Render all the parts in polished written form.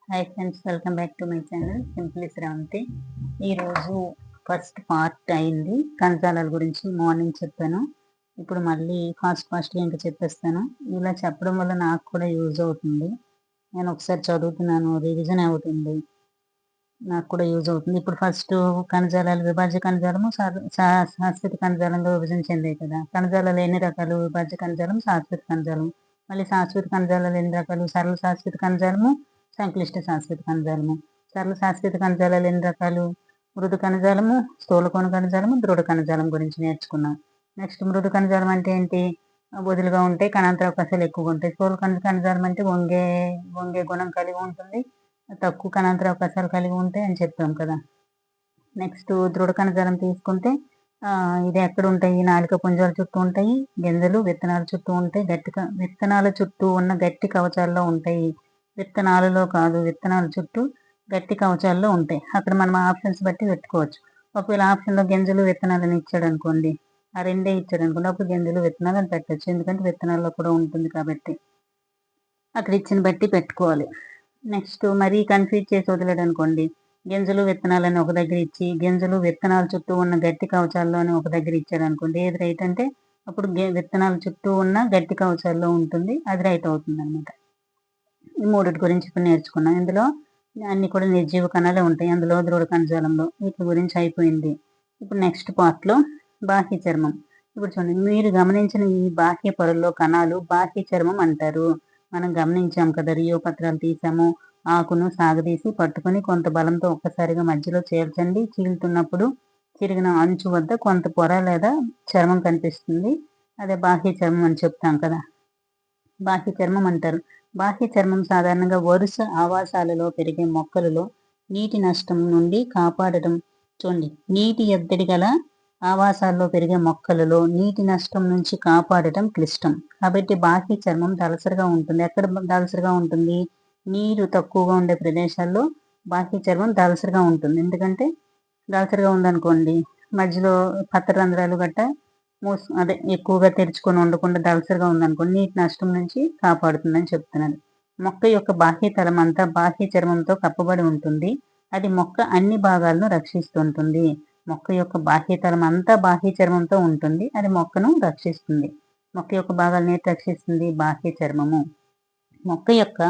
Hi friends, welcome back to my channel simply Sravanthi. ఈరోజు first part అయింది. కణజాలాల గురించి morning చెప్పాను. ఇప్పుడు మళ్ళీ ఫాస్ట్గా ఇంకా చెప్పేస్తాను. ఇలా చెప్పడం వల్ల నాకు కూడా యూజ్ అవుతుంది. నేను ఒకసారి చదువుతున్నాను, రివిజన్ అవుతుంది, నాకు కూడా యూజ్ అవుతుంది. ఇప్పుడు ఫస్ట్ కణజాలాలు, విభాజ్య కణజాలము, శాశ్వత కణజాలంగా విభజన చెందాయి కదా. కణజాలాలు ఎన్ని రకాలు? విభాజ్య కణజాలం, శాశ్వత కణజాలం. మళ్ళీ శాశ్వత కణజాలాలు ఎన్ని రకాలు? సరళ శాశ్వత కణజాలము, సంక్లిష్ట శాశ్వత కణజాలము. సరళ శాశ్వత కణజాలాలు ఎన్ని రకాలు? మృదు కణజాలము, స్థూలకోణ కణజాలము, దృఢ కణజాలం గురించి నేర్చుకున్నాం. నెక్స్ట్ మృదు కణజాలం అంటే ఏంటి? వదులుగా ఉంటాయి, కణాంతర అవకాశాలు ఎక్కువగా ఉంటాయి. స్థూల కణజాలం అంటే వంగే గుణం కలిగి ఉంటుంది, తక్కువ కణాంతర అవకాశాలు కలిగి ఉంటాయి అని చెప్పాం కదా. నెక్స్ట్ దృఢ కణజాలం తీసుకుంటే ఇది ఎక్కడ ఉంటాయి? నాలుక పుంజాల చుట్టూ ఉంటాయి, గింజలు విత్తనాల చుట్టూ ఉంటాయి, విత్తనాల చుట్టూ ఉన్న గట్టి కవచాల్లో ఉంటాయి. విత్తనాలలో కాదు, విత్తనాల చుట్టూ గట్టి కవచాల్లో ఉంటాయి. అక్కడ మనం ఆప్షన్స్ బట్టి పెట్టుకోవచ్చు. ఒకవేళ ఆప్షన్లో గింజలు విత్తనాలను ఇచ్చాడు అనుకోండి, ఆ రెండే ఇచ్చాడు అనుకోండి, అప్పుడు గింజలు విత్తనాలు అని పెట్టచ్చు. ఎందుకంటే విత్తనాల్లో కూడా ఉంటుంది కాబట్టి అక్కడ ఇచ్చిన బట్టి పెట్టుకోవాలి. నెక్స్ట్ మరీ కన్ఫ్యూజ్ చేసి వదిలేడు అనుకోండి, గింజలు విత్తనాలని ఒక దగ్గర ఇచ్చి గింజలు విత్తనాల చుట్టూ ఉన్న గట్టి కవచాల్లోని ఒక దగ్గర ఇచ్చాడు అనుకోండి, ఏది రైట్ అంటే అప్పుడు విత్తనాల చుట్టూ ఉన్న గట్టి కవచాల్లో ఉంటుంది, అది రైట్ అవుతుంది అనమాట. ఈ మూడిటి గురించి ఇప్పుడు నేర్చుకున్నాం. ఇందులో అన్ని కూడా నిర్జీవ కణాలే ఉంటాయి, అందులో దృఢ కణజాలంలో. వీటి గురించి అయిపోయింది. ఇప్పుడు నెక్స్ట్ పార్ట్లో బాహ్య చర్మం. ఇప్పుడు చూడండి, మీరు గమనించిన ఈ బాహ్య పొరల్లో కణాలు బాహ్య చర్మం అంటారు. మనం గమనించాం కదా, రియో పత్రాలు తీసాము, ఆకును సాగదీసి పట్టుకుని కొంత బలంతో ఒక్కసారిగా మధ్యలో చేర్చండి, చీలుతున్నప్పుడు చిరిగిన అంచు వద్ద కొంత పొర లేదా చర్మం కనిపిస్తుంది, అదే బాహ్య చర్మం అని చెప్తాం కదా, బాహ్య చర్మం అంటారు. బాహ్య చర్మం సాధారణంగా వరుస ఆవాసాలలో పెరిగే మొక్కలలో నీటి నష్టం నుండి కాపాడటం. చూడండి, నీటి ఎద్దడి గల ఆవాసాల్లో పెరిగే మొక్కలలో నీటి నష్టం నుంచి కాపాడటం క్లిష్టం. కాబట్టి బాహ్య చర్మం దళసరిగా ఉంటుంది. ఎక్కడ దళసరిగా ఉంటుంది? నీరు తక్కువగా ఉండే ప్రదేశాల్లో బాహ్య చర్మం దళసరిగా ఉంటుంది. ఎందుకంటే దళసరిగా ఉందనుకోండి, మధ్యలో పత్రరంధ్రాలు గట్ట ఎక్కువగా తెరుచుకొని ఉండకుండా దళసరిగా ఉందనుకోండి, నీటి నష్టం నుంచి కాపాడుతుందని చెప్తున్నారు. మొక్క యొక్క బాహ్య తలం అంతా బాహ్య చర్మంతో కప్పబడి ఉంటుంది. అది మొక్క అన్ని భాగాలను రక్షిస్తుంటుంది. మొక్క యొక్క బాహ్య తలం అంతా బాహ్య చర్మంతో ఉంటుంది, అది మొక్కను రక్షిస్తుంది. మొక్క యొక్క భాగాలను ఏంటి రక్షిస్తుంది? బాహ్య చర్మము. మొక్క యొక్క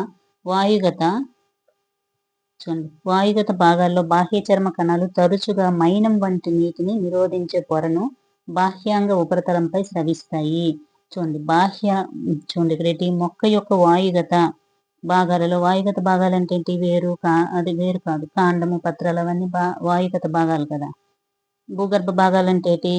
వాయుగత భాగాల్లో బాహ్య చర్మ కణాలు తరచుగా మైనం వంటి నీటిని నిరోధించే పొరను బాహ్యాంగ ఉపరితలంపై స్రవిస్తాయి. చూడండి ఇక్కడ మొక్క యొక్క వాయుగత భాగాలలో, వాయుగత భాగాలు అంటే ఏంటి? అది వేరు కాదు, కాండము, పత్రాలు అవన్నీ వాయుగత భాగాలు కదా. భూగర్భ భాగాలు అంటే ఏంటి?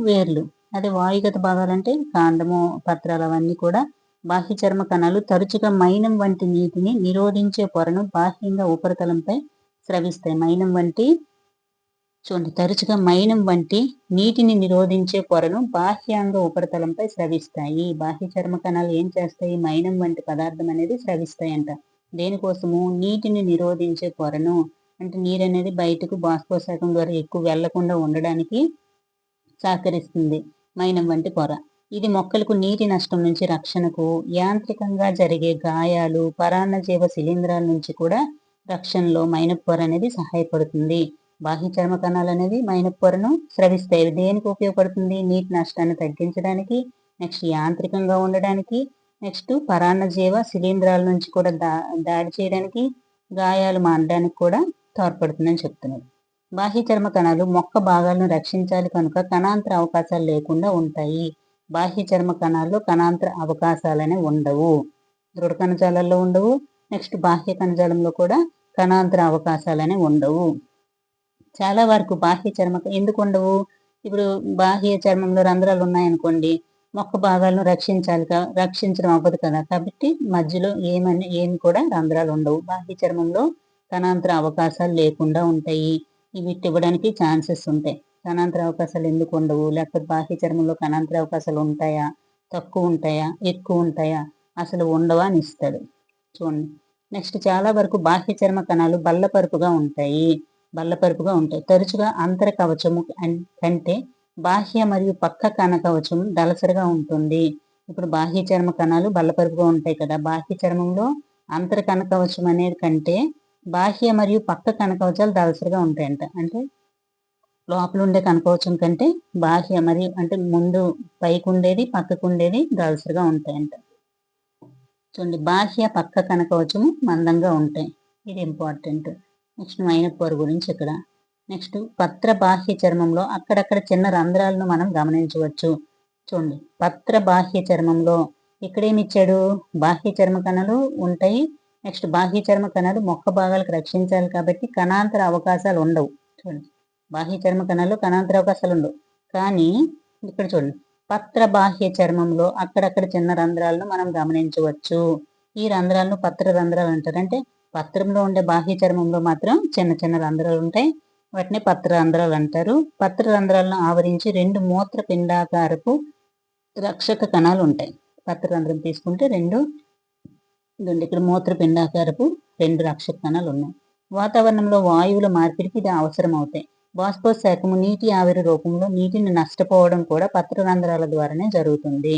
వేర్లు. అదే వాయుగత భాగాలంటే కాండము, పత్రాలు అవన్నీ కూడా బాహ్య చర్మ కణాలు తరచుగా మైనం వంటి నీటిని నిరోధించే పొరను బాహ్యంగా ఉపరితలంపై స్రవిస్తాయి. తరచుగా మైనం వంటి నీటిని నిరోధించే పొరను బాహ్యాంగ ఉపరితలంపై స్రవిస్తాయి. బాహ్య చర్మ కణాలు ఏం చేస్తాయి? మైనం వంటి పదార్థం అనేది స్రవిస్తాయంట. దేనికోసము? నీటిని నిరోధించే పొరను, అంటే నీరు అనేది బయటకు బాష్పోత్సర్గం ద్వారా ఎక్కువ వెళ్లకుండా ఉండడానికి సహకరిస్తుంది మైనం వంటి పొర. ఇది మొక్కలకు నీటి నష్టం నుంచి రక్షణకు, యాంత్రికంగా జరిగే గాయాలు, పరాన్నజీవ శిలీంధ్రాల నుంచి కూడా రక్షణలో మైనపు పొర అనేది సహాయపడుతుంది. బాహ్య చర్మ కణాలు అనేది మైనపు పొరను స్రవిస్తాయి. దేనికి ఉపయోగపడుతుంది? నీటి నష్టాన్ని తగ్గించడానికి, నెక్స్ట్ యాంత్రికంగా ఉండడానికి, నెక్స్ట్ పరాన్నజీవ శిలీంధ్రాల నుంచి కూడా దాడి చేయడానికి, గాయాలు మానడానికి కూడా తోడ్పడుతుందని చెప్తున్నారు. బాహ్య చర్మ కణాలు మొక్క భాగాలను రక్షించాలి కనుక కణాంతర అవకాశాలు లేకుండా ఉంటాయి. బాహ్య చర్మ కణాల్లో కణాంతర అవకాశాలనే ఉండవు. దృఢ కణజాలాల్లో ఉండవు, నెక్స్ట్ బాహ్య కణజాలంలో కూడా కణాంతర అవకాశాలనే ఉండవు. చాలా వరకు బాహ్య చర్మ ఎందుకు ఉండవు? ఇప్పుడు బాహ్య చర్మంలో రంధ్రాలు ఉన్నాయనుకోండి, మొక్క భాగాలను రక్షించడం అవ్వదు కదా, కాబట్టి మధ్యలో ఏమి కూడా రంధ్రాలు ఉండవు. బాహ్య చర్మంలో కణాంతర అవకాశాలు లేకుండా ఉంటాయి. ఇవి ఇవ్వడానికి ఛాన్సెస్ ఉంటాయి. కణాంతర అవకాశాలు ఎందుకు ఉండవు? లేకపోతే బాహ్య చర్మంలో కణాంతర అవకాశాలు ఉంటాయా, తక్కువ ఉంటాయా, ఎక్కువ ఉంటాయా, అసలు ఉండవా అని ఇస్తాడు. చూడండి, నెక్స్ట్ చాలా వరకు బాహ్య చర్మ కణాలు బల్లపరుపుగా ఉంటాయి. తరచుగా అంతర కవచము కంటే బాహ్య మరియు పక్క కణ కవచం దళసరిగా ఉంటుంది. ఇప్పుడు బాహ్య చర్మ కణాలు బల్లపరుపుగా ఉంటాయి కదా, బాహ్య చర్మంలో అంతర కణ కవచం అనేది కంటే బాహ్య మరియు పక్క కణకవచాలు దళసరిగా ఉంటాయంట. అంటే లోపల ఉండే కణకవచం కంటే బాహ్య మరియు అంటే ముందు పైకి ఉండేది పక్కకు ఉండేది దళసరిగా ఉంటాయంట. చూడండి, బాహ్య పక్క కణకవచము మందంగా ఉంటాయి. ఇది ఇంపార్టెంట్. నెక్స్ట్ మైనపు పొర గురించి ఇక్కడ. నెక్స్ట్ పత్ర బాహ్య చర్మంలో అక్కడక్కడ చిన్న రంధ్రాలను మనం గమనించవచ్చు. చూడండి, పత్ర బాహ్య చర్మంలో ఇక్కడేమి ఇచ్చాడు, బాహ్య చర్మ కణాలు ఉంటాయి. నెక్స్ట్ బాహ్య చర్మ కణాలు మొక్క భాగాలకు రక్షించాలి కాబట్టి కణాంతర అవకాశాలు ఉండవు. చూడండి, బాహ్య చర్మ కణాలు కణాంతర అవకాశాలు ఉండవు. కానీ ఇక్కడ చూడండి, పత్ర బాహ్య చర్మంలో అక్కడక్కడ చిన్న రంధ్రాలను మనం గమనించవచ్చు. ఈ రంధ్రాలను పత్ర రంధ్రాలు అంటారు. అంటే పత్రంలో ఉండే బాహ్య చర్మంలో మాత్రం చిన్న చిన్న రంధ్రాలు ఉంటాయి. వాటిని పత్ర రంధ్రాలు అంటారు. పత్ర రంధ్రాలను ఆవరించి 2 మూత్రపిండాకారపు రక్షక కణాలు ఉంటాయి. పత్ర రంధ్రం తీసుకుంటే ఇక్కడ మూత్రపిండాకారపు 2 రక్షక కణాలు ఉన్నాయి. వాతావరణంలో వాయువుల మార్పిడికి ఇది అవసరం అవుతాయి. బాష్పోత్సేకము నీటి ఆవిరి రూపంలో నీటిని నష్టపోవడం కూడా పత్ర రంధ్రాల ద్వారానే జరుగుతుంది.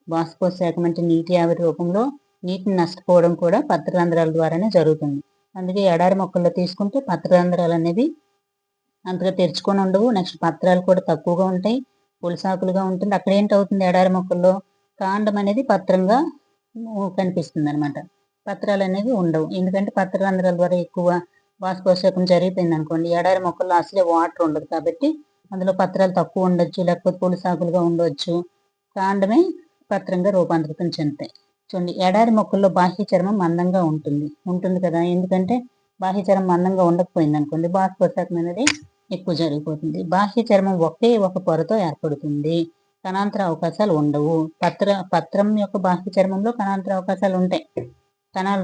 బాష్పోత్సేకం అంటే నీటి ఆవిరి రూపంలో నీటిని నష్టపోవడం కూడా పత్ర రంధ్రాల ద్వారానే జరుగుతుంది. అందుకే ఎడారి మొక్కల్లో తీసుకుంటే పత్ర రంధ్రాలు అనేవి అంతగా తెరుచుకొని ఉండవు. నెక్స్ట్ పత్రాలు కూడా తక్కువగా ఉంటాయి, పులిసాకులుగా ఉంటుంది. అక్కడ ఏంటవుతుంది, ఎడారి మొక్కల్లో కాండం అనేది పత్రంగా కనిపిస్తుంది అనమాట. పత్రాలు అనేవి ఉండవు. ఎందుకంటే పత్ర రంధ్రాల ద్వారా ఎక్కువ బాష్పోత్సేకం జరిగిపోయింది అనుకోండి, ఎడారి మొక్కల్లో అసలే వాటర్ ఉండదు కాబట్టి అందులో పత్రాలు తక్కువ ఉండొచ్చు, లేకపోతే పులిసాకులుగా ఉండవచ్చు. కాండమే పత్రంగా రూపాంతరితం చెందుతాయి. చూడండి, ఎడారి మొక్కల్లో బాహ్య చర్మం మందంగా ఉంటుంది కదా. ఎందుకంటే బాహ్య చర్మం మందంగా ఉండకపోయింది అనుకోండి, బాష్పోత్సేకం అనేది ఎక్కువ జరిగిపోతుంది. బాహ్య చర్మం ఒకే ఒక పొరతో ఏర్పడుతుంది. కణాంతర అవకాశాలు ఉండవు. పత్రం యొక్క బాహ్య చర్మంలో కణాంతర అవకాశాలు ఉంటాయి.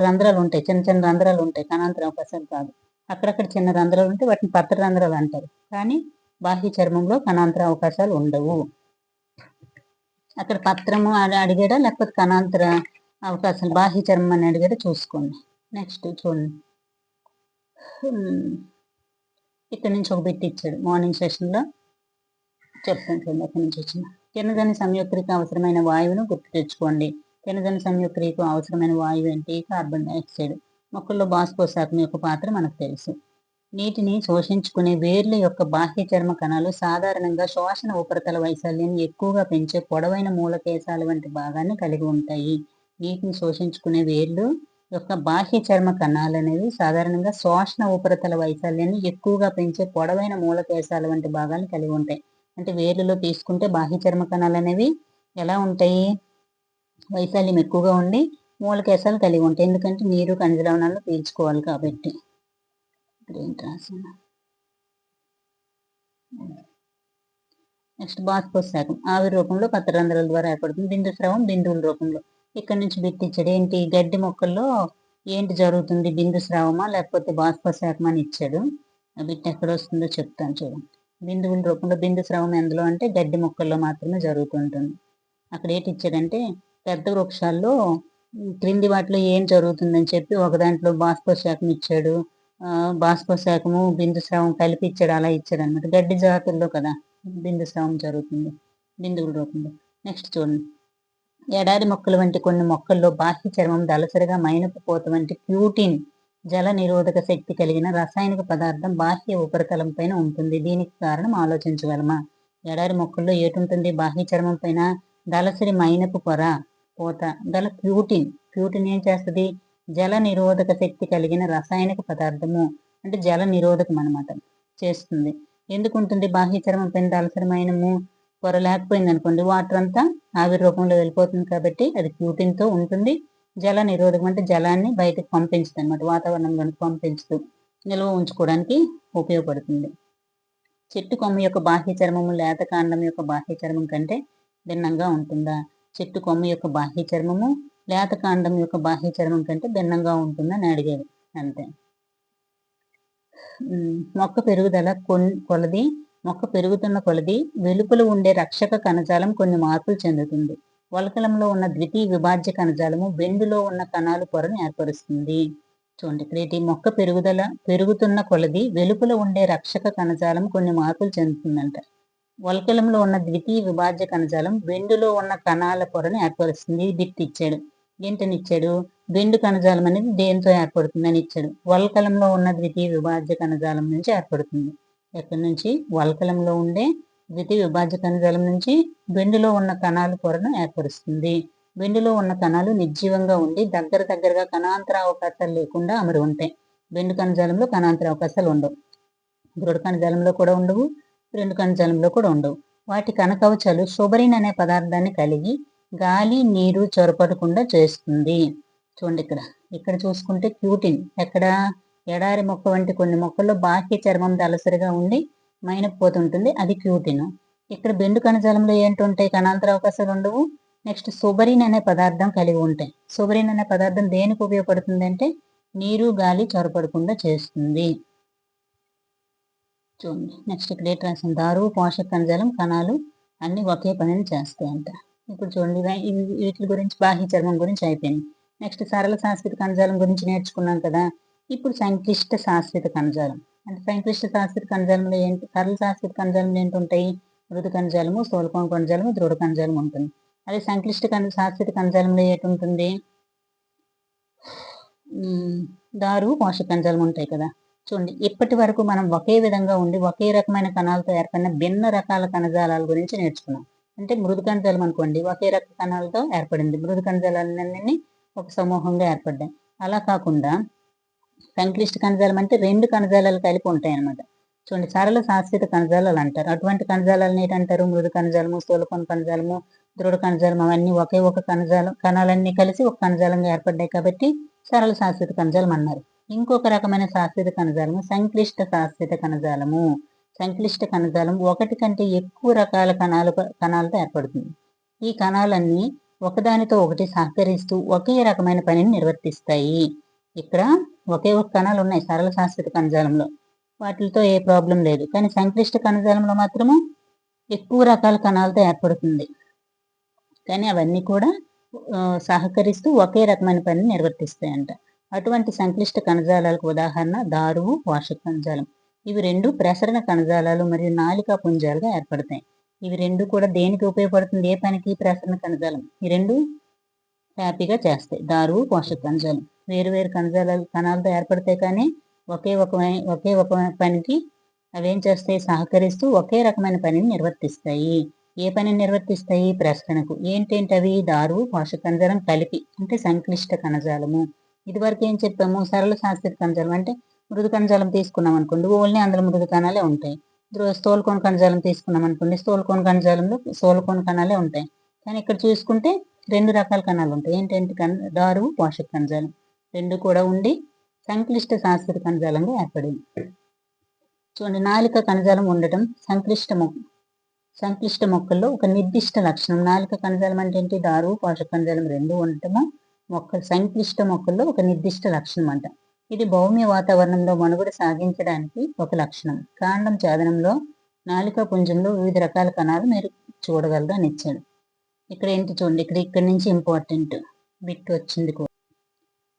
రంధ్రాలు ఉంటాయి, చిన్న చిన్న రంధ్రాలు ఉంటాయి. కణాంతర అవకాశాలు కాదు. అక్కడక్కడ చిన్న రంధ్రాలు ఉంటే వాటిని పత్ర రంధ్రాలు అంటారు. కానీ బాహ్య చర్మంలో కణాంతర అవకాశాలు ఉండవు. అక్కడ పత్రము అడిగాడా లేకపోతే కణాంతర అవకాశాలు బాహ్య చర్మం అని అడిగాడా చూసుకోండి. నెక్స్ట్ చూడండి, ఇక్కడ నుంచి ఒక బిట్ ఇచ్చాడు మార్నింగ్ సెషన్లో, చెప్తాను చూడండి. అక్కడి నుంచి వచ్చిన కిరణజన్య సంయుక్తకు అవసరమైన వాయువును గుర్తు తెచ్చుకోండి. కిరణజన్య సంయుక్తకు అవసరమైన వాయువు ఏంటి, కార్బన్ డైఆక్సైడ్. మొక్కల్లో బాష్పోత్సేకం యొక్క పాత్ర మనకు తెలుసు. నీటిని శోషించుకునే వేర్ల యొక్క బాహ్య చర్మ కణాలు సాధారణంగా శోషణ ఉపరితల వైశాల్యాన్ని ఎక్కువగా పెంచే పొడవైన మూలకేశాల వంటి భాగాన్ని కలిగి ఉంటాయి. నీటిని శోషించుకునే వేర్లు యొక్క బాహ్య చర్మ కణాలు అనేవి సాధారణంగా శోషణ ఉపరితల వైశాల్యాన్ని ఎక్కువగా పెంచే పొడవైన మూలకేశాల వంటి భాగాన్ని కలిగి ఉంటాయి. అంటే వేర్లలో తీసుకుంటే బాహ్య చర్మ కణాలు అనేవి ఎలా ఉంటాయి, వైశాల్యం ఎక్కువగా ఉండి మూలకేశాలు కలిగి ఉంటాయి. ఎందుకంటే నీరు ఖనిజ లవణాలను పీల్చుకోవాలి కాబట్టి. నెక్స్ట్ బాష్పోత్సేకం ఆవిరి రూపంలో పత్ర రంధ్రాల ద్వారా ఏర్పడుతుంది. బిందు స్రావం బిందువుల రూపంలో. ఇక్కడ నుంచి బిట్టిచ్చాడు ఏంటి, గడ్డి మొక్కల్లో ఏంటి జరుగుతుంది, బిందు స్రావమా లేకపోతే బాష్పోత్సేకం అని ఇచ్చాడు. ఆ బిట్ ఎక్కడ వస్తుందో చెప్తాను చూడండి. బిందువుల రూపంలో బిందు స్రావం ఎందులో అంటే గడ్డి మొక్కల్లో మాత్రమే జరుగుతుంటుంది. అక్కడ ఏంటి ఇచ్చాడంటే పెద్ద వృక్షాల్లో క్రింది వాటిలో ఏం జరుగుతుందని చెప్పి ఒక దాంట్లో బాష్పోత్సేకం ఇచ్చాడు, బాష్పోత్సేకము బిందు స్రావం కలిపి ఇచ్చాడు, అలా ఇచ్చాడు అనమాట. గడ్డి జాతుల్లో కదా బిందు స్రావం జరుగుతుంది బిందువుల రూపంలో. నెక్స్ట్ చూడండి, ఎడారి మొక్కలు వంటి కొన్ని మొక్కల్లో బాహ్య చర్మం దళసరిగా మైనపు పూత వంటి ప్యూటిన్ జల నిరోధక శక్తి కలిగిన రసాయనిక పదార్థం బాహ్య ఉపరితలం పైన ఉంటుంది. దీనికి కారణం ఆలోచించగలమా? ఎడారి మొక్కల్లో ఏటుంటుంది, బాహ్య చర్మం పైన దళసరి మైనపు పొర పూత గల ప్యూటిన్ ఏం చేస్తుంది, జల నిరోధక శక్తి కలిగిన రసాయనిక పదార్థము, అంటే జల నిరోధకం అనమాట, చేస్తుంది. ఎందుకు ఉంటుంది బాహ్య చర్మం పైన దళసరి మైనము పొర లేకపోయింది అనుకోండి, వాటర్ అంతా ఆవిరి రూపంలో వెళ్ళిపోతుంది కాబట్టి అది ప్యూటిన్తో ఉంటుంది. జల నిరోధకం అంటే జలాన్ని బయటకు పంపించుతుంది అనమాట, వాతావరణంలోకి పంపించుతూ నిల్వ ఉంచుకోవడానికి ఉపయోగపడుతుంది. చెట్టు కొమ్మ యొక్క బాహ్య చర్మము లేత కాండం యొక్క బాహ్య చర్మం కంటే భిన్నంగా ఉంటుందా? చెట్టు కొమ్మ యొక్క బాహ్య చర్మము లేత కాండం యొక్క బాహ్య చర్మం కంటే భిన్నంగా ఉంటుందని అడిగాడు అంతే. మొక్క పెరుగుదల మొక్క పెరుగుతున్న కొలది వెలుపల ఉండే రక్షక కణజాలం కొన్ని మార్పులు చెందుతుంది. వలకలంలో ఉన్న ద్వితీయ విభాజ్య కణజాలము బెండులో ఉన్న కణాలు పొరను ఏర్పరుస్తుంది. చూడండి, ఇక్కడ మొక్క పెరుగుతున్న కొలది వెలుపల ఉండే రక్షక కణజాలం కొన్ని మార్పులు చెందుతుందంట. వలకలంలో ఉన్న ద్వితీయ విభాజ్య కణజాలం బెండులో ఉన్న కణాల పొరను ఏర్పరుస్తుంది. బిట్ ఇచ్చాడు. ఏంటని ఇచ్చాడు? బెండు కణజాలం అనేది దేంతో ఏర్పడుతుందని ఇచ్చాడు. వల్కలంలో ఉన్న ద్వితీయ విభాజ్య కణజాలం నుంచి ఏర్పడుతుంది. ఎక్కడి నుంచి? వల్కలంలో ఉండే ద్వితీయ విభాజ్య కణజాలం నుంచి బెండులో ఉన్న కణాల పొరను ఏర్పరుస్తుంది. బెండులో ఉన్న కణాలు నిర్జీవంగా ఉండి దగ్గరగా కణాంతర అవకాశాలు లేకుండా అమరి ఉంటాయి. బెండు కణజాలంలో కణాంతర అవకాశాలు ఉండవు. దృఢ కణజాలంలో కూడా ఉండవు, రెండు కణజాలంలో కూడా ఉండవు. వాటి కణకవచాలు షుబరిన్ అనే పదార్థాన్ని కలిగి గాలి నీరు చొరపడకుండా చేస్తుంది. చూడండి ఇక్కడ చూసుకుంటే క్యూటిన్ ఎక్కడ? ఎడారి మొక్క వంటి కొన్ని మొక్కల్లో బాహ్య చర్మం దళసరిగా ఉండి మైనపోతుంటుంది, అది క్యూటిన్. ఇక్కడ బెండు కణజాలంలో ఏంటుంటాయి? కణాంతర అవకాశాలు ఉండవు. నెక్స్ట్ సుబరిన్ అనే పదార్థం కలిగి ఉంటాయి. సుబరిన్ అనే పదార్థం దేనికి ఉపయోగపడుతుంది అంటే నీరు గాలి చొరపడకుండా చేస్తుంది. చూడండి నెక్స్ట్ ఇక్కడ ఏంటి రాసింది? దారువు పోషక కణజాలం కణాలు అన్ని ఒకే పనిని చేస్తాయంట. ఇప్పుడు చూడండి వీటి గురించి బాహ్య చర్మం గురించి అయిపోయింది. నెక్స్ట్ సరళ శాశ్వత కణజాలం గురించి నేర్చుకున్నాం కదా. ఇప్పుడు సంక్లిష్ట శాశ్వత కణజాలం అంటే సంక్లిష్ట శాశ్వత కణజాలంలో ఏంటి? సరళ శాశ్వత కణజాలంలో ఏంటుంటాయి? మృదు కణజాలము, స్థూలకోణ కణజాలము, దృఢ కణజాలం ఉంటుంది. అదే సంక్లిష్ట శాశ్వత కణజాలంలో ఏంటుంటుంది? దారువు పోషక కణజాలం ఉంటాయి కదా. చూడండి ఇప్పటి వరకు మనం ఒకే విధంగా ఉండి ఒకే రకమైన కణాలతో ఏర్పడిన భిన్న రకాల కణజాలాల గురించి నేర్చుకున్నాం. అంటే మృదు కణజాలం అనుకోండి ఒకే రక కణాలతో ఏర్పడింది. మృదు కణజాలాలన్నీ ఒక సమూహంగా ఏర్పడ్డాయి. అలా కాకుండా సంక్లిష్ట కణజాలం అంటే రెండు కణజాలాలు కలిపి ఉంటాయి అన్నమాట. చూడండి సరళ శాశ్వత కణజాలాలు అంటారు. అటువంటి కణజాలాలను ఏంటంటారు? మృదు కణజాలము, స్థూలకోణ కణజాలము, దృఢ కణజాలం అవన్నీ ఒకే ఒక కణజాలం, కణాలన్నీ కలిసి ఒక కణజాలంగా ఏర్పడ్డాయి కాబట్టి సరళ శాశ్వత కణజాలం అన్నారు. ఇంకొక రకమైన శాశ్వత కణజాలము సంక్లిష్ట శాశ్వత కణజాలము. సంక్లిష్ట కణజాలం ఒకటి కంటే ఎక్కువ రకాల కణాలతో ఏర్పడుతుంది. ఈ కణాలన్నీ ఒకదానితో ఒకటి సహకరిస్తూ ఒకే రకమైన పనిని నిర్వర్తిస్తాయి. ఇక్కడ ఒకే ఒక కణాలు ఉన్నాయి సరళ శాశ్వత కణజాలంలో, వాటితో ఏ ప్రాబ్లం లేదు. కానీ సంక్లిష్ట కణజాలంలో మాత్రము ఎక్కువ రకాల కణాలతో ఏర్పడుతుంది. కానీ అవన్నీ కూడా సహకరిస్తూ ఒకే రకమైన పనిని నిర్వర్తిస్తాయంట. అటువంటి సంక్లిష్ట కణజాలాలకు ఉదాహరణ దారువు పోషక కణజాలం. ఇవి రెండు ప్రసరణ కణజాలాలు మరియు నాళికా పుంజాలుగా ఏర్పడతాయి. ఇవి రెండు కూడా దేనికి ఉపయోగపడుతుంది? ఏ పనికి? ప్రసరణ కణజాలం. ఈ రెండు హ్యాపీగా చేస్తాయి. దారువు పోషక కణజాలం వేరు వేరు కణాలతో ఏర్పడతాయి కానీ ఒకే ఒక పనికి అవేం చేస్తాయి? సహకరిస్తూ ఒకే రకమైన పనిని నిర్వర్తిస్తాయి. ఏ పనిని నిర్వర్తిస్తాయి? ప్రసరణకు. ఏంటేంటి అవి? దారువు పోషక కణజాలం కలిపి అంటే సంక్లిష్ట కణజాలము. ఇది వరకు ఏం చెప్పాము? సరళ శాశ్వత కణజాలం అంటే మృదు కణజాలం తీసుకున్నాం అనుకోండి ఓన్లీ అందులో మృదు కణాలే ఉంటాయి. స్థూలకోణ కణజాలం తీసుకున్నాం అనుకోండి స్థూలకోణ కణజాలంలో స్థూలకోణ కణాలే ఉంటాయి. కానీ ఇక్కడ చూసుకుంటే రెండు రకాల కణాలు ఉంటాయి. ఏంటంటే దారువు పోషక కణజాలం రెండు కూడా ఉండి సంక్లిష్ట శాశ్వత కణజాలంగా ఏర్పడింది. చూడండి నాళిక కణజాలం ఉండటం సంక్లిష్ట మొక్కల్లో ఒక నిర్దిష్ట లక్షణం. నాళిక కణజాలం అంటే ఏంటి? దారువు పోషక కణజాలం రెండు ఉండటము సంక్లిష్ట మొక్కల్లో ఒక నిర్దిష్ట లక్షణం అంట. ఇది భౌమ్య వాతావరణంలో మనుగడ సాగించడానికి ఒక లక్షణం. కాండం ఛేదనంలో నాళికా పుంజంలో వివిధ రకాల కణాలు మీరు చూడగలరు అని ఇచ్చాడు. ఇక్కడ ఏంటి చూడండి, ఇక్కడ నుంచి ఇంపార్టెంట్ బిట్ వచ్చింది కూడా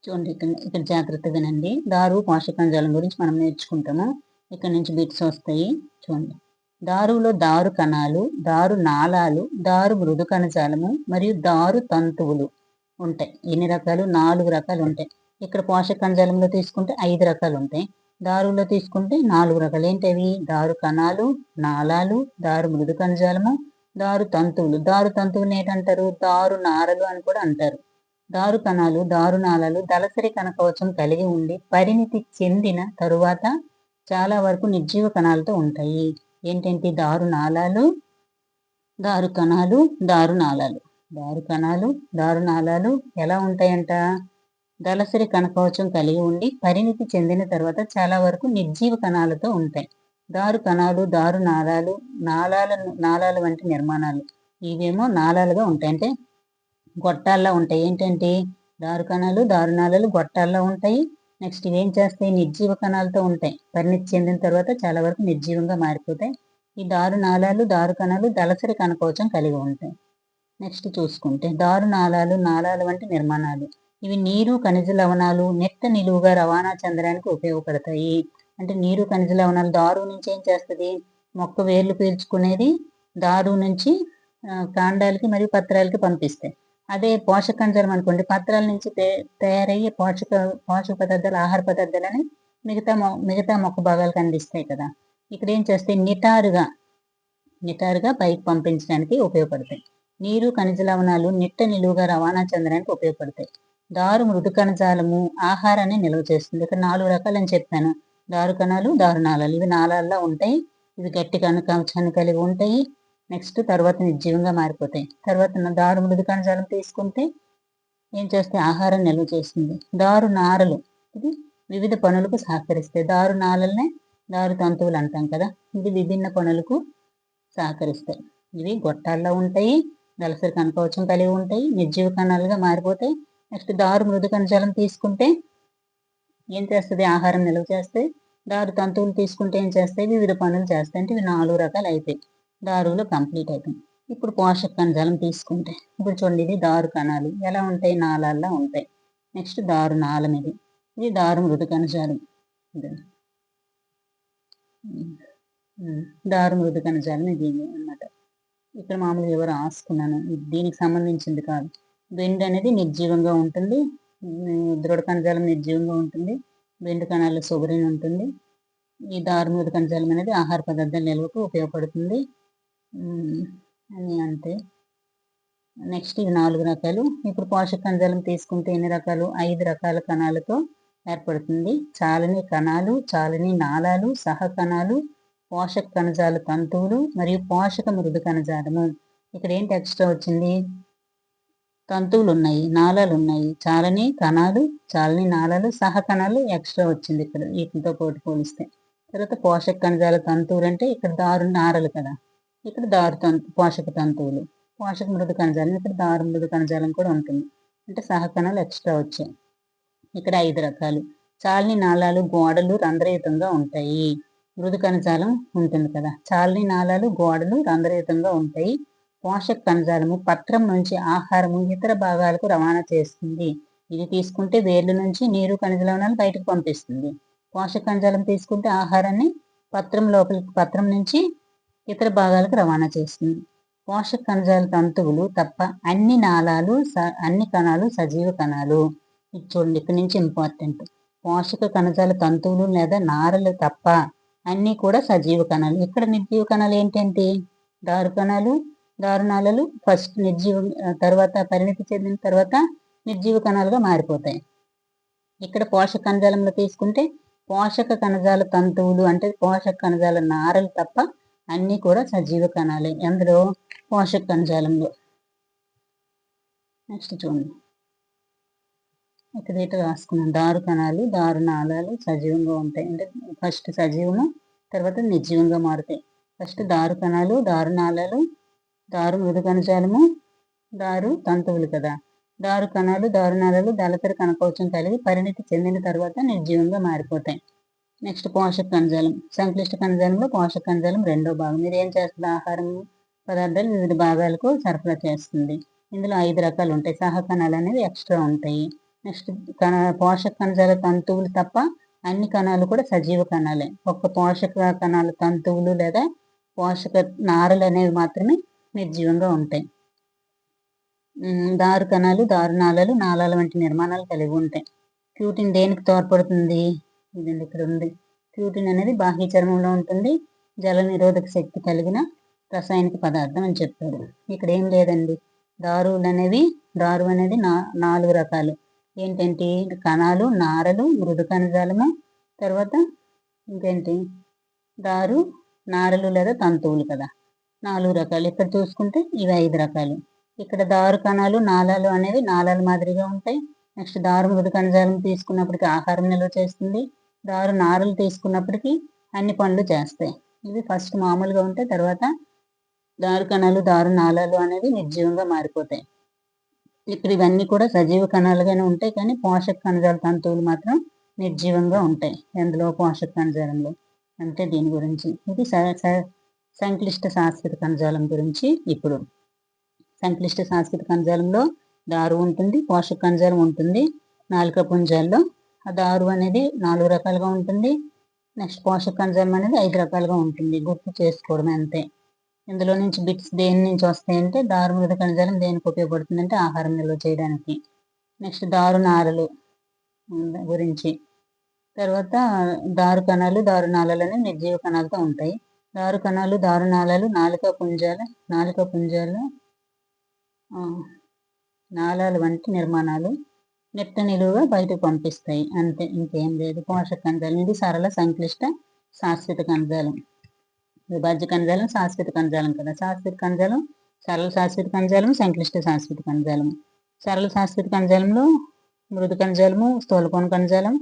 చూడండి. ఇక్కడ జాగ్రత్తగా వినండి. దారువు పోషక కణజాలం గురించి మనం నేర్చుకుంటాము. ఇక్కడ నుంచి బిట్స్ వస్తాయి చూడండి. దారువులో దారు కణాలు, దారు నాళాలు, దారు మృదు కణజాలము మరియు దారు తంతువులు ఉంటాయి. ఎన్ని రకాలు? 4 రకాలు ఉంటాయి. ఇక్కడ పోషక కణజాలంలో తీసుకుంటే 5 రకాలు ఉంటాయి. దారువులో తీసుకుంటే 4 రకాలు. ఏంటవి? దారు కణాలు, నాళాలు, దారు మృదు కణజాలము, దారు తంతువులు. దారు తంతువులు ఏంటంటారు? దారు నారలు అని కూడా అంటారు. దారు కణాలు, దారు నాళాలు దళసరి కణకవచం కలిగి ఉండి పరిణితి చెందిన తరువాత చాలా వరకు నిర్జీవ కణాలతో ఉంటాయి. ఏంటంటే దారు నాళాలు, దారు కణాలు, దారు నాళాలు. దారు కణాలు, దారు నాళాలు ఎలా ఉంటాయంట? దళసరి కణకవచం కలిగి ఉండి పరిణితి చెందిన తర్వాత చాలా వరకు నిర్జీవ కణాలతో ఉంటాయి. దారు కణాలు, దారు నాళాలు, నాళాల వంటి నిర్మాణాలు ఇవేమో నాళాలుగా ఉంటాయి, అంటే గొట్టాల్లో ఉంటాయి. ఏంటంటే దారు కణాలు, దారు నాళాలు గొట్టాల్లో ఉంటాయి. నెక్స్ట్ ఇవేం చేస్తాయి? నిర్జీవ కణాలతో ఉంటాయి. పరిణితి చెందిన తర్వాత చాలా వరకు నిర్జీవంగా మారిపోతాయి. ఈ దారు నాళాలు, దారు కణాలు దళసరి కణకవచం కలిగి ఉంటాయి. నెక్స్ట్ చూసుకుంటే దారు నాళాలు వంటి నిర్మాణాలు ఇవి నీరు, ఖనిజ లవణాలు నెట్ట నిలువుగా రవాణా చెందడానికి ఉపయోగపడతాయి. అంటే నీరు, ఖనిజ లవణాలు దారు నుంచి ఏం చేస్తుంది? మొక్క వేర్లు పీల్చుకునేది దారు నుంచి కాండాలకి మరియు పత్రాలకి పంపిస్తాయి. అదే పోషక కణజాలం అనుకోండి, పత్రాల నుంచి తయారయ్యే పోషక పదార్థాలు, ఆహార పదార్థాలని మిగతా మొక్క భాగాలకు అందిస్తాయి కదా. ఇక్కడ ఏం చేస్తాయి, నిటారుగా పైకి పంపించడానికి ఉపయోగపడతాయి. నీరు, ఖనిజ లవణాలు నిలువుగా రవాణా చెందడానికి ఉపయోగపడతాయి. దారు మృదు కణజాలము ఆహారాన్ని నిల్వ చేస్తుంది. ఇక్కడ 4 రకాలని చెప్పాను. దారు కణాలు, దారు నాళాలు. ఇవి నాళాల్లో ఉంటాయి. ఇవి గట్టి కవచాన్ని కలిగి ఉంటాయి. నెక్స్ట్ తర్వాత నిర్జీవంగా మారిపోతాయి. తర్వాత దారు మృదు కణజాలం తీసుకుంటే ఏం చేస్తాయి, ఆహారం నిల్వ చేస్తుంది. దారు నారలు ఇది వివిధ పనులకు సహకరిస్తాయి. దారు నాళల్నే దారు తంతువులు అంటాం కదా. ఇది విభిన్న పనులకు సహకరిస్తాయి. ఇవి గొట్టాల్లో ఉంటాయి, దళసరి కణకవచం కలిగి ఉంటాయి, నిర్జీవ కణాలుగా మారిపోతాయి. నెక్స్ట్ దారు మృదు కణజాలం తీసుకుంటే ఏం చేస్తుంది, ఆహారం నిల్వ చేస్తాయి. దారు తంతువులు తీసుకుంటే ఏం చేస్తాయి, వివిధ పనులు చేస్తాయి. అంటే ఇవి 4 రకాలు అయిపోయి దారులో కంప్లీట్ అయిపోయింది. ఇప్పుడు పోషక కణజాలం తీసుకుంటే ఇప్పుడు చూడండి, ఇది దారు కణాలు ఎలా ఉంటాయి, నాళాల్లో ఉంటాయి. నెక్స్ట్ దారు నాళం, ఇది దారు మృదు కణజాలం. దారు మృదు కణజాలం ఇది అన్నమాట. ఇక్కడ మామూలుగా ఎవరు రాసుకున్నాను, దీనికి సంబంధించింది కాదు. బెండు అనేది నిర్జీవంగా ఉంటుంది, దృఢ కణజాలం నిర్జీవంగా ఉంటుంది, బెండు కణాల్లో సొబరిన్ ఉంటుంది. ఈ దారు మృదు కణజాలం అనేది ఆహార పదార్థాల నిల్వకు ఉపయోగపడుతుంది అని అంతే. నెక్స్ట్ ఇవి 4 రకాలు. ఇప్పుడు పోషక కణజాలం తీసుకుంటే ఎన్ని రకాలు, 5 రకాల కణాలతో ఏర్పడుతుంది. చాలని కణాలు, చాలని నాళాలు, సహ కణాలు, పోషక కణజాల తంతువులు మరియు పోషక మృదు కణజాలము. ఇక్కడ ఏంటి ఎక్స్ట్రా వచ్చింది, తంతువులు ఉన్నాయి, నాళాలు ఉన్నాయి, చాలని కణాలు, చాలని నాళాలు, సహ కణాలు ఎక్స్ట్రా వచ్చింది ఇక్కడ వీటితో పోలిస్తే. తర్వాత పోషక కణజాల తంతువులు అంటే ఇక్కడ దారు నారలు కదా, ఇక్కడ పోషక తంతువులు. పోషక మృదు కణజాలం ఇక్కడ దారు మృదు కణజాలం కూడా ఉంటుంది, అంటే సహ కణాలు ఎక్స్ట్రా వచ్చాయి. ఇక్కడ 5 రకాలు. చాలని నాళాలు గోడలు రంధ్రయుతంగా ఉంటాయి. మృదు కణజాలం ఉంటుంది కదా, చాలని నాళాలు గోడలు రంధ్రయుతంగా ఉంటాయి. పోషక కణజాలము పత్రం నుంచి ఆహారము ఇతర భాగాలకు రవాణా చేస్తుంది. ఇది తీసుకుంటే వేర్ల నుంచి నీరు, ఖనిజ లవణాలు బయటకు పంపిస్తుంది. పోషక కణజాలం తీసుకుంటే ఆహారాన్ని పత్రం నుంచి ఇతర భాగాలకు రవాణా చేస్తుంది. పోషక కణజాల తంతువులు తప్ప అన్ని కణాలు సజీవ కణాలు. ఇది చూడండి, ఇక్కడ నుంచి ఇంపార్టెంట్. పోషక కణజాల తంతువులు లేదా నారలు తప్ప అన్ని కూడా సజీవ కణాలు. ఇక్కడ నిర్జీవ కణాలు ఏంటంటే దారు కణాలు, దారునాళాలు ఫస్ట్ తర్వాత పరిణితి చెందిన తర్వాత నిర్జీవ కణాలుగా మారిపోతాయి. ఇక్కడ పోషక కణజాలంలో తీసుకుంటే పోషక కణజాల తంతువులు అంటే పోషక కణజాల నారలు తప్ప అన్ని కూడా సజీవ కణాలే అందులో పోషక కణజాలంలో. నెక్స్ట్ చూడండి, ఇక్కడ రాసుకున్నాం. దారు కణాలు, దారు నాళాలు సజీవంగా ఉంటాయి, అంటే ఫస్ట్ సజీవము తర్వాత నిర్జీవంగా మారుతాయి. ఫస్ట్ దారు కణాలు, దారు నాళాలు, దారు మృదు కణజాలము, దారు తంతువులు కదా. దారు కణాలు, దారు నాళాలు దళసరి కణకవచం కలిగి పరిణితి చెందిన తర్వాత నిర్జీవంగా మారిపోతాయి. నెక్స్ట్ పోషక కణజాలం. సంక్లిష్ట కణజాలంలో పోషక కణజాలం 2వ భాగం. మీరు ఏం చేస్తుంది, ఆహారం పదార్థాలు వివిధ భాగాలకు సరఫరా చేస్తుంది. ఇందులో 5 రకాలు ఉంటాయి. సహ కణాలు అనేవి ఎక్స్ట్రా ఉంటాయి. నెక్స్ట్ పోషక కణజాల తంతువులు తప్ప అన్ని కణాలు కూడా సజీవ కణాలే. ఒక్క పోషక కణాల తంతువులు లేదా పోషక నారలు అనేవి మాత్రమే నిర్జీవంగా ఉంటాయి. దారు కణాలు, దారు నాళాలు వంటి నిర్మాణాలు కలిగి ఉంటాయి. క్యూటిన్ దేనికి తోడ్పడుతుంది, ఇదండి ఇక్కడ ఉంది. క్యూటిన్ అనేది బాహ్య చర్మంలో ఉంటుంది, జల నిరోధక శక్తి కలిగిన రసాయనిక పదార్థం అని చెప్పాడు. ఇక్కడ ఏం లేదండి, దారు అనేది 4 రకాలు. ఏంటంటే కణాలు, నారలు, మృదు కణజాలము, తర్వాత ఇంకేంటి దారు నారలు లేదా తంతువులు కదా, 4 రకాలు. ఇక్కడ చూసుకుంటే ఇవి 5 రకాలు. ఇక్కడ దారు కణాలు, నాళాలు అనేవి నాళాల మాదిరిగా ఉంటాయి. నెక్స్ట్ దారు మృదు కణజాలం తీసుకున్నప్పటికీ ఆహారం నిల్వ చేస్తుంది. దారు నారలు తీసుకున్నప్పటికీ అన్ని పనులు చేస్తాయి. ఇవి ఫస్ట్ మామూలుగా ఉంటాయి, తర్వాత దారు కణాలు, దారు నాళాలు అనేవి నిర్జీవంగా మారిపోతాయి. ఇప్పుడు ఇవన్నీ కూడా సజీవ కణాలుగానే ఉంటాయి, కానీ పోషక కణజాల తంతువులు మాత్రం నిర్జీవంగా ఉంటాయి అందులో పోషక కణజాలంలో. అంటే దీని గురించి ఇది సంక్లిష్ట శాశ్వత కణజాలం గురించి. ఇప్పుడు సంక్లిష్ట శాశ్వత కణజాలంలో దారు ఉంటుంది, పోషక కణజాలం ఉంటుంది. నాలుక పుంజాల్లో ఆ దారు అనేది 4 రకాలుగా ఉంటుంది. నెక్స్ట్ పోషక కణజాలం అనేది 5 రకాలుగా ఉంటుంది. గుర్తు చేసుకోవడం అంతే. ఇందులో నుంచి బిట్స్ దేని నుంచి వస్తాయంటే దారు మృదు కణజాలం దేనికి ఉపయోగపడుతుందంటే ఆహారం నిల్వ చేయడానికి. నెక్స్ట్ దారునారలు గురించి. తర్వాత దారు కణాలు దారునాళాలు నిర్జీవ కణాలతో ఉంటాయి. దారు కణాలు దారునాళాలు నాళిక పుంజాల నాళాలు వంటి నిర్మాణాలు నెట్ట నిలువుగా బయటకు పంపిస్తాయి. అంతే, ఇంకేం లేదు. పోషక కణజాలం ఇది సరళ సంక్లిష్ట శాశ్వత కణజాలం. విభాజ్య కణజాలం శాశ్వత కణజాలం కదా. శాశ్వత కణజాలం సరళ శాశ్వత కణజాలం, సంక్లిష్ట శాశ్వత కణజాలం. సరళ శాశ్వత కణజాలంలో మృదు కణజాలము, స్థూలకోణ కణజాలం,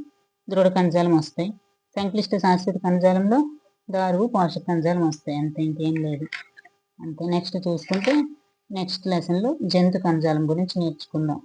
దృఢ కణజాలం వస్తాయి. సంక్లిష్ట శాశ్వత కణజాలంలో దారువు పోషక కణజాలం వస్తాయి. అంతే, ఇంకేం లేదు. అంతే. నెక్స్ట్ చూసుకుంటే నెక్స్ట్ లెసన్లో జంతు కణజాలం గురించి నేర్చుకుందాం.